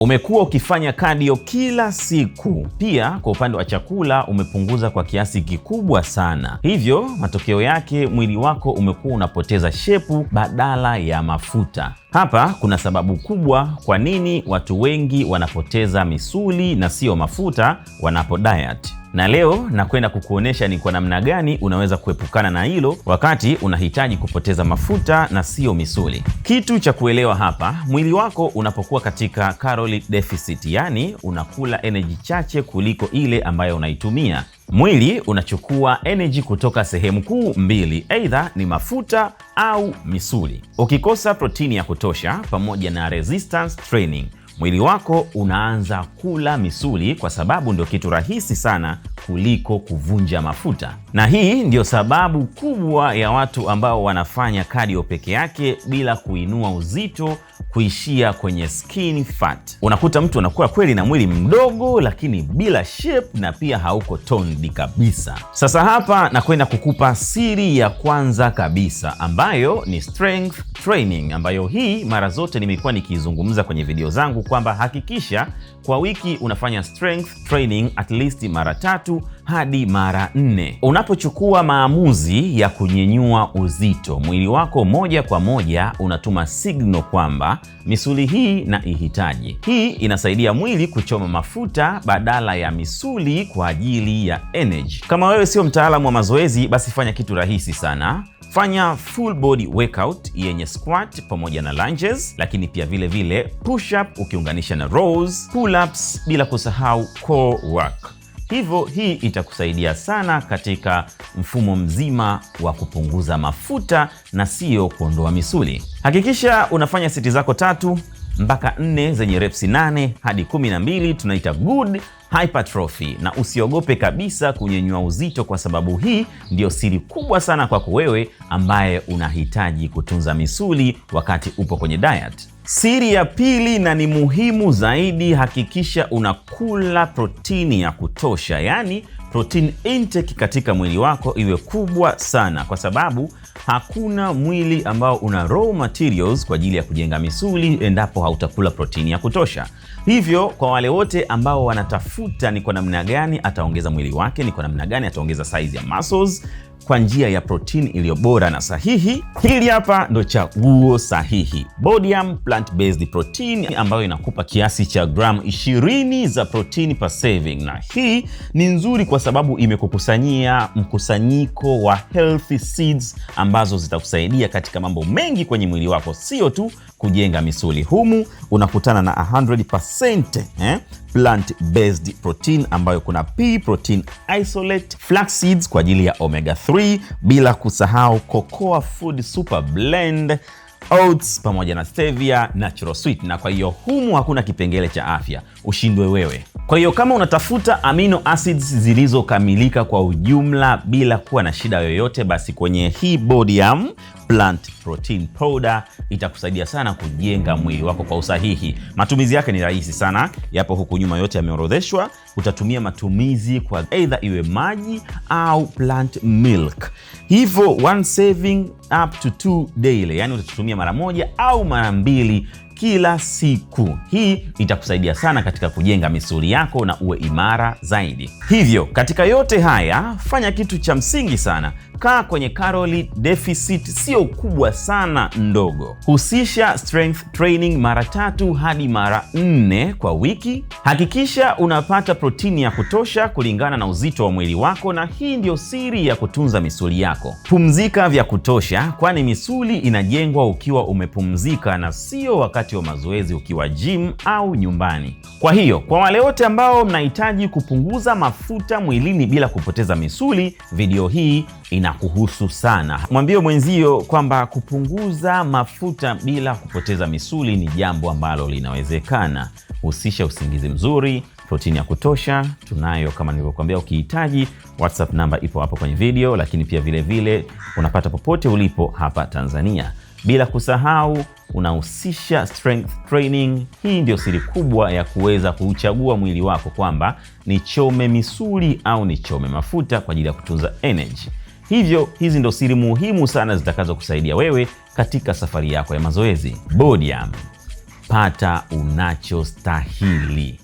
Umekuwa ukifanya cardio kila siku. Pia kwa upande wa chakula umepunguza kwa kiasi kikubwa sana. Hivyo matokeo yake mwili wako umekuwa unapoteza shepu badala ya mafuta. Hapa kuna sababu kubwa kwa nini watu wengi wanapoteza misuli na sio mafuta wanapo diet. Na leo nakwenda kukuonesha ni kwa namna gani unaweza kuepukana na hilo wakati unahitaji kupoteza mafuta na sio misuli. Kitu cha kuelewa hapa, mwili wako unapokuwa katika calorie deficit, yani unakula energy chache kuliko ile ambayo unaitumia. Mwili unachukua energy kutoka sehemu kuu mbili, either ni mafuta au misuli. Ukikosa protini ya kutosha pamoja na resistance training, mwili wako unaanza kula misuli kwa sababu ndio kitu rahisi sana kuliko kuvunja mafuta. Na hii ndio sababu kubwa ya watu ambao wanafanya cardio peke yake bila kuinua uzito kuishia kwenye skin fat. Unakuta mtu anakuwa kweli na mwili mdogo lakini bila shape na pia hauko toned kabisa. Sasa hapa nakwenda kukupa siri ya kwanza kabisa ambayo ni strength training, ambayo hii mara zote nimekuwa nikizungumza kwenye video zangu kwamba hakikisha kwa wiki unafanya strength training at least mara 3 hadi mara 4. Unapochukua maamuzi ya kunyenyua uzito, mwili wako moja kwa moja unatuma signal kwamba misuli hii na ihitaji. Hii inasaidia mwili kuchoma mafuta badala ya misuli kwa ajili ya energy. Kama wewe sio mtaalamu wa mazoezi, basi fanya kitu rahisi sana. Fanya full body workout yenye squat pamoja na lunges, lakini pia vile push up ukiunganisha na rows, pull ups, bila kusahau core work. Hivyo hii itakusaidia sana katika mfumo mzima wa kupunguza mafuta na sio kuondoa misuli. Hakikisha unafanya seti zako 3 mpaka 4 zenye reps 8 hadi 12, tunaita good hypertrophy, na usiogope kabisa kunyenyua uzito kwa sababu hii ndio siri kubwa sana kwako wewe ambaye unahitaji kutunza misuli wakati upo kwenye diet. Siri ya pili na ni muhimu zaidi, hakikisha unakula protini ya kutosha, yani protein intake katika mwili wako iwe kubwa sana, kwa sababu hakuna mwili ambao una raw materials kwa ajili ya kujenga misuli endapo hautakula protini ya kutosha. Hivyo kwa wale wote ambao wanatafuta ni kwa namna gani ataongeza mwili wake, ni kwa namna gani ataongeza size ya muscles kwa njia ya protein iliyo bora na sahihi, hili hapa ndo chaguo sahihi. Bodiam plant-based protein ambayo inakupa kiasi cha gram 20 za protein per serving, na hii ni nzuri kwa sababu imekukusanyia mkusanyiko wa healthy seeds ambazo zitakusaidia katika mambo mengi kwenye mwili wako, sio tu kujenga misuli. Humu unakutana na 100% plant-based protein ambayo kuna pea protein isolate, flax seeds kwa ajili ya omega 3, bila kusahau cocoa food super blend, oats pamoja na stevia natural sweet. Na kwa hiyo humu hakuna kipengele cha afya, ushindwe wewe. Kwa hiyo kama unatafuta amino acids zilizokamilika kwa ujumla bila kuwa na shida yoyote, basi kwenye hii Bodiam Plant Protein Powder itakusaidia sana kujenga mwili wako kwa usahihi. Matumizi yake ni rahisi sana, yapo huku nyuma, yote yameorodheshwa. Utatumia matumizi kwa either iwe maji au plant milk. Hivyo one serving up to 2 daily, yani utatumia mara 1 au mara 2 kila siku. Hii itakusaidia sana katika kujenga misuli yako na uwe imara zaidi. Hivyo katika yote haya, fanya kitu cha msingi sana. Kaa kwenye calorie deficit, sio kubwa sana, ndogo. Husisha strength training mara 3 hadi mara 4 kwa wiki. Hakikisha unapata protini ya kutosha kulingana na uzito wa mwili wako, na hii ndio siri ya kutunza misuli yako. Pumzika vya kutosha, kwani misuli inajengwa ukiwa umepumzika na sio wakati wa mazoezi ukiwa gym au nyumbani. Kwa hiyo kwa wale wote ambao mnahitaji kupunguza mafuta mwilini bila kupoteza misuli, video hii inakuhusu sana. Mwambie mwenzio kwamba kupunguza mafuta bila kupoteza misuli ni jambo ambalo linawezekana. Husisha usingizi mzuri, protini ya kutosha tunayo kama nilivyokuambia. Ukihitaji, WhatsApp namba ipo hapo kwenye video, lakini pia vile unapata popote ulipo hapa Tanzania. Bila kusahau unahusisha strength training. Hii ndio siri kubwa ya kuweza kuuchagua mwili wako kwamba nichome misuli au nichome mafuta kwa ajili ya kutunza energy. Hivyo hizi ndio siri muhimu sana zitakazo kusaidia wewe katika safari yako ya mazoezi. Bodiam pata unachostahili.